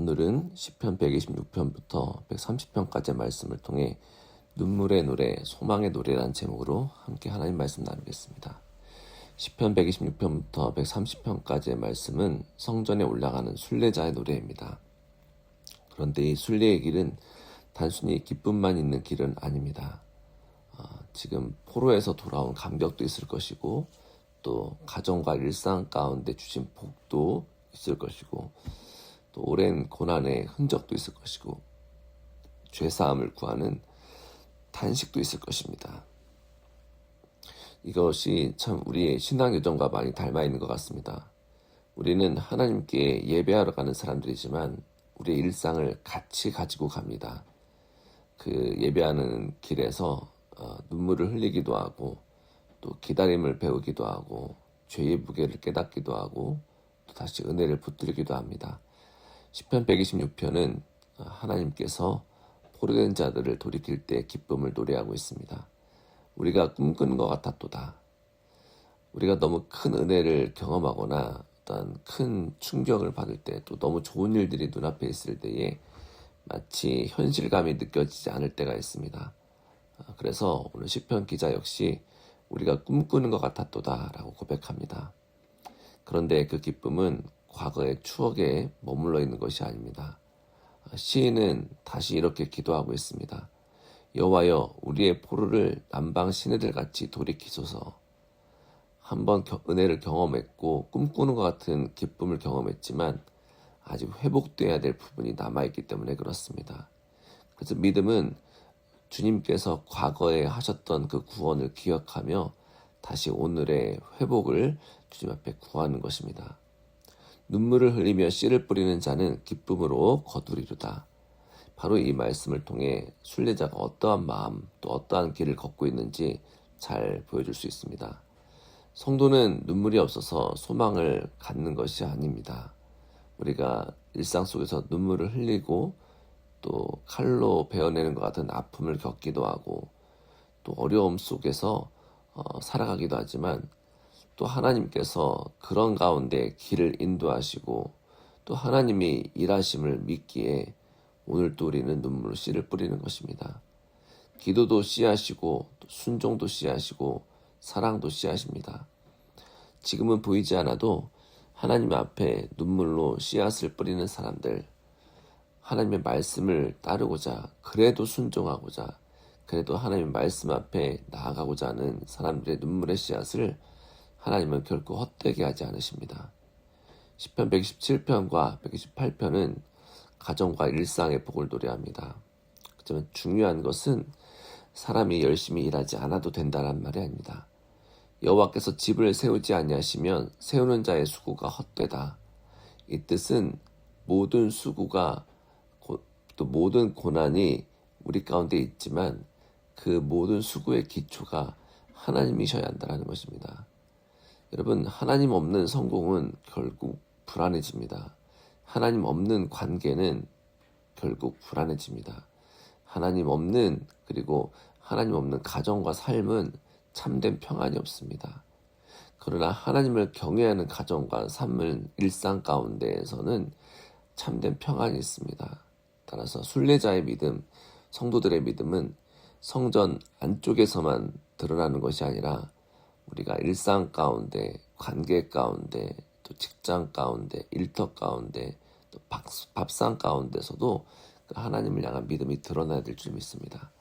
오늘은 시편 126편부터 130편까지의 말씀을 통해 눈물의 노래, 소망의 노래라는 제목으로 함께 하나님 말씀 나누겠습니다. 시편 126편부터 130편까지의 말씀은 성전에 올라가는 순례자의 노래입니다. 그런데 이 순례의 길은 단순히 기쁨만 있는 길은 아닙니다. 지금 포로에서 돌아온 감격도 있을 것이고 또 가정과 일상 가운데 주신 복도 있을 것이고 또 오랜 고난의 흔적도 있을 것이고 죄사함을 구하는 탄식도 있을 것입니다. 이것이 참 우리의 신앙 여정과 많이 닮아 있는 것 같습니다. 우리는 하나님께 예배하러 가는 사람들이지만 우리의 일상을 같이 가지고 갑니다. 그 예배하는 길에서 눈물을 흘리기도 하고 또 기다림을 배우기도 하고 죄의 무게를 깨닫기도 하고 또 다시 은혜를 붙들기도 합니다. 시편 126편은 하나님께서 포로된 자들을 돌이킬 때 기쁨을 노래하고 있습니다. 우리가 꿈꾸는 것 같았도다. 우리가 너무 큰 은혜를 경험하거나 어떤 큰 충격을 받을 때 또 너무 좋은 일들이 눈앞에 있을 때에 마치 현실감이 느껴지지 않을 때가 있습니다. 그래서 오늘 시편 기자 역시 우리가 꿈꾸는 것 같았도다 라고 고백합니다. 그런데 그 기쁨은 과거의 추억에 머물러 있는 것이 아닙니다. 시인은 다시 이렇게 기도하고 있습니다. 여호와여, 우리의 포로를 남방 시내들 같이 돌이키소서. 한번 은혜를 경험했고 꿈꾸는 것 같은 기쁨을 경험했지만 아직 회복돼야 될 부분이 남아있기 때문에 그렇습니다. 그래서 믿음은 주님께서 과거에 하셨던 그 구원을 기억하며 다시 오늘의 회복을 주님 앞에 구하는 것입니다. 눈물을 흘리며 씨를 뿌리는 자는 기쁨으로 거두리로다. 바로 이 말씀을 통해 순례자가 어떠한 마음 또 어떠한 길을 걷고 있는지 잘 보여줄 수 있습니다. 성도는 눈물이 없어서 소망을 갖는 것이 아닙니다. 우리가 일상 속에서 눈물을 흘리고 또 칼로 베어내는 것 같은 아픔을 겪기도 하고 또 어려움 속에서 살아가기도 하지만 또 하나님께서 그런 가운데 길을 인도하시고 또 하나님이 일하심을 믿기에 오늘도 우리는 눈물로 씨를 뿌리는 것입니다. 기도도 씨하시고 순종도 씨하시고 사랑도 씨하십니다. 지금은 보이지 않아도 하나님 앞에 눈물로 씨앗을 뿌리는 사람들, 하나님의 말씀을 따르고자 그래도 순종하고자 그래도 하나님의 말씀 앞에 나아가고자 하는 사람들의 눈물의 씨앗을 하나님은 결코 헛되게 하지 않으십니다. 시편 127편과 128편은 가정과 일상의 복을 노래합니다. 하지만 중요한 것은 사람이 열심히 일하지 않아도 된다는 말이 아닙니다. 여호와께서 집을 세우지 아니하시면 세우는 자의 수고가 헛되다. 이 뜻은 모든 수고가 또 모든 고난이 우리 가운데 있지만 그 모든 수고의 기초가 하나님이셔야 한다는 것입니다. 여러분, 하나님 없는 성공은 결국 불안해집니다. 하나님 없는 관계는 결국 불안해집니다. 하나님 없는 그리고 하나님 없는 가정과 삶은 참된 평안이 없습니다. 그러나 하나님을 경외하는 가정과 삶은 일상 가운데에서는 참된 평안이 있습니다. 따라서 순례자의 믿음, 성도들의 믿음은 성전 안쪽에서만 드러나는 것이 아니라 우리가 일상 가운데, 관계 가운데, 또 직장 가운데, 일터 가운데, 또 밥상 가운데서도 하나님을 향한 믿음이 드러나야 될 줄 믿습니다.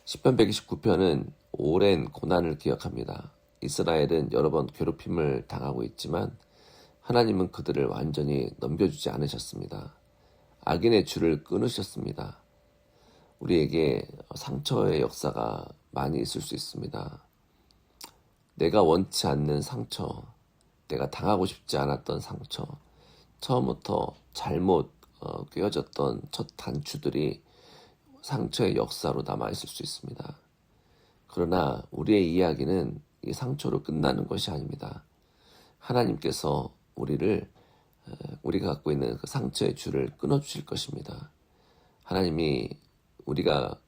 시편 129편은 오랜 고난을 기억합니다. 이스라엘은 여러 번 괴롭힘을 당하고 있지만 하나님은 그들을 완전히 넘겨주지 않으셨습니다. 악인의 줄을 끊으셨습니다. 우리에게 상처의 역사가 많이 있을 수 있습니다. 내가 원치 않는 상처, 내가 당하고 싶지 않았던 상처, 처음부터 잘못 꿰어졌던 첫 단추들이 상처의 역사로 남아있을 수 있습니다. 그러나 우리의 이야기는 이 상처로 끝나는 것이 아닙니다. 하나님께서 우리가 갖고 있는 그 상처의 줄을 끊어주실 것입니다. 하나님이 우리가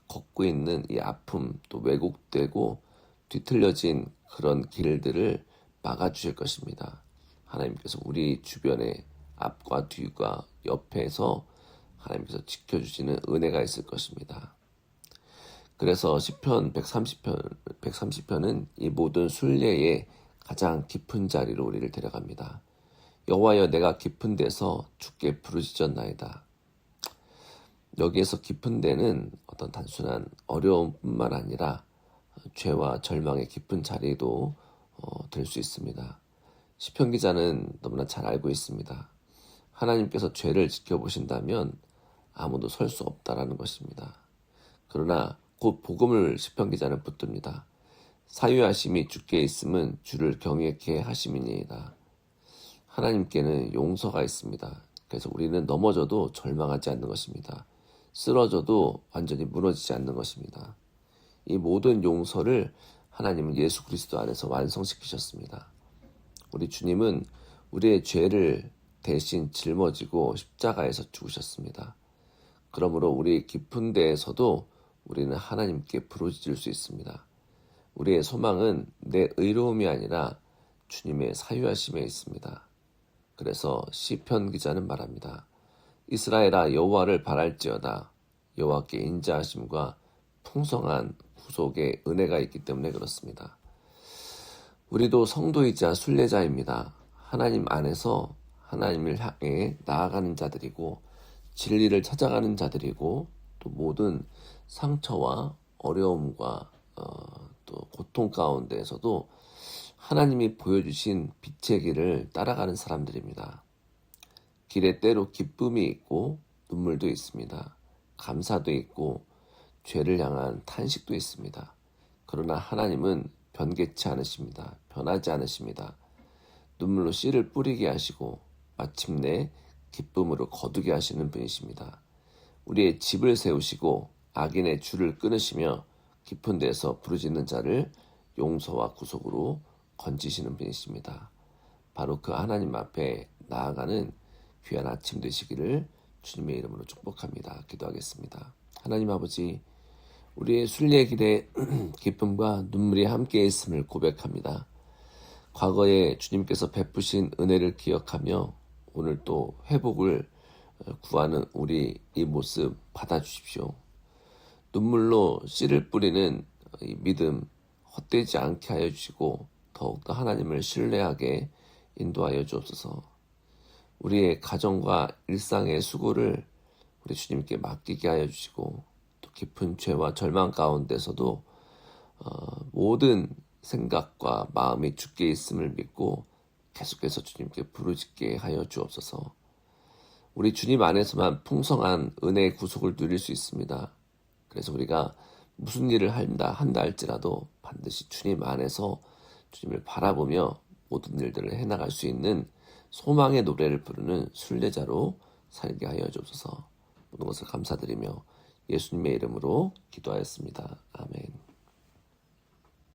걷고 있는 이 아픔, 또 왜곡되고 뒤틀려진 그런 길들을 막아주실 것입니다. 하나님께서 우리 주변에 앞과 뒤과 옆에서 하나님께서 지켜주시는 은혜가 있을 것입니다. 그래서 시편 130편은 이 모든 순례의 가장 깊은 자리로 우리를 데려갑니다. 여호와여 내가 깊은 데서 주께 부르짖었나이다. 여기에서 깊은 데는 어떤 단순한 어려움뿐만 아니라 죄와 절망의 깊은 자리도 될 수 있습니다. 시편 기자는 너무나 잘 알고 있습니다. 하나님께서 죄를 지켜보신다면 아무도 설 수 없다라는 것입니다. 그러나 곧 복음을 시편 기자는 붙듭니다. 사유하심이 주께 있음은 주를 경외케 하심이니이다. 하나님께는 용서가 있습니다. 그래서 우리는 넘어져도 절망하지 않는 것입니다. 쓰러져도 완전히 무너지지 않는 것입니다. 이 모든 용서를 하나님은 예수 그리스도 안에서 완성시키셨습니다. 우리 주님은 우리의 죄를 대신 짊어지고 십자가에서 죽으셨습니다. 그러므로 우리 깊은 데에서도 우리는 하나님께 부르짖을 수 있습니다. 우리의 소망은 내 의로움이 아니라 주님의 사유하심에 있습니다. 그래서 시편 기자는 말합니다. 이스라엘아 여호와를 바랄지어다. 여호와께 인자하심과 풍성한 구속의 은혜가 있기 때문에 그렇습니다. 우리도 성도이자 순례자입니다. 하나님 안에서 하나님을 향해 나아가는 자들이고 진리를 찾아가는 자들이고 또 모든 상처와 어려움과 또 고통 가운데에서도 하나님이 보여주신 빛의 길을 따라가는 사람들입니다. 길에 때로 기쁨이 있고 눈물도 있습니다. 감사도 있고 죄를 향한 탄식도 있습니다. 그러나 하나님은 변개치 않으십니다. 변하지 않으십니다. 눈물로 씨를 뿌리게 하시고 마침내 기쁨으로 거두게 하시는 분이십니다. 우리의 집을 세우시고 악인의 줄을 끊으시며 깊은 데서 부르짖는 자를 용서와 구속으로 건지시는 분이십니다. 바로 그 하나님 앞에 나아가는 귀한 아침 되시기를 주님의 이름으로 축복합니다. 기도하겠습니다. 하나님 아버지, 우리의 순례의 길에 기쁨과 눈물이 함께 있음을 고백합니다. 과거에 주님께서 베푸신 은혜를 기억하며 오늘 또 회복을 구하는 우리 이 모습 받아주십시오. 눈물로 씨를 뿌리는 이 믿음 헛되지 않게 하여 주시고 더욱더 하나님을 신뢰하게 인도하여 주옵소서. 우리의 가정과 일상의 수고를 우리 주님께 맡기게 하여 주시고 또 깊은 죄와 절망 가운데서도 모든 생각과 마음이 주께 있음을 믿고 계속해서 주님께 부르짖게 하여 주옵소서. 우리 주님 안에서만 풍성한 은혜의 구속을 누릴 수 있습니다. 그래서 우리가 무슨 일을 한다 할지라도 반드시 주님 안에서 주님을 바라보며 모든 일들을 해나갈 수 있는 소망의 노래를 부르는 순례자로 살게 하여 주옵소서. 모든 것을 감사드리며 예수님의 이름으로 기도하였습니다. 아멘.